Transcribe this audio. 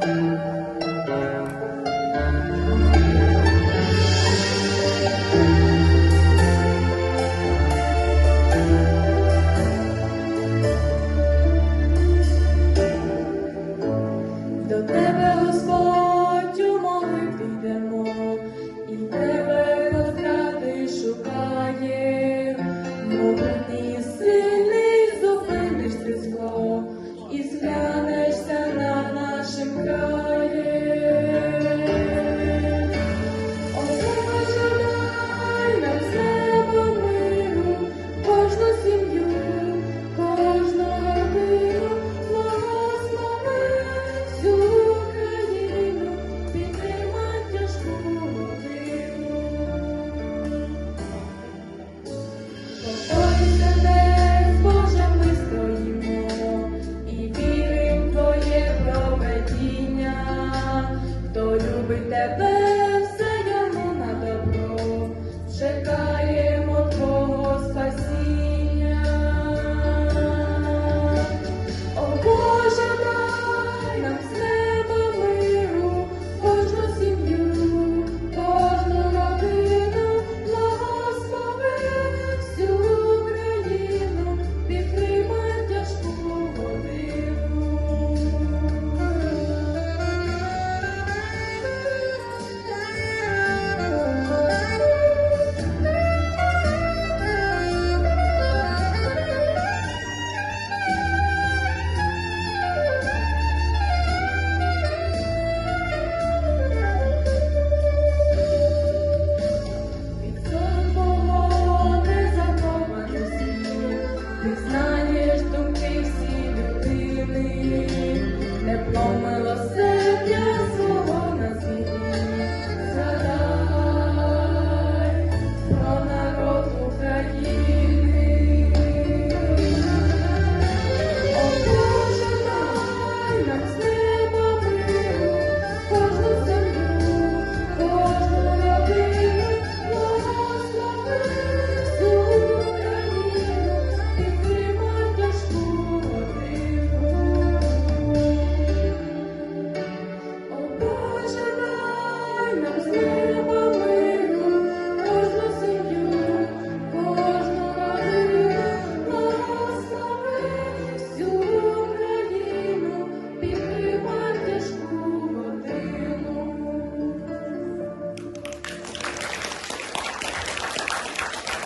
До тебе, Господь, у молитві йдемо, і тебе розради шукає. Могутній і сильний зупиниш ти зло, і зглянешся на нашим краєм. Оце бажай нам з неба миру, кожну сім'ю, кожну родину, благослови всю Україну, підтримай тяжку годину. Тобою сердець, Боже, ми стоїмо, і вірим в Твоє провидіння. Хто любить Тебе,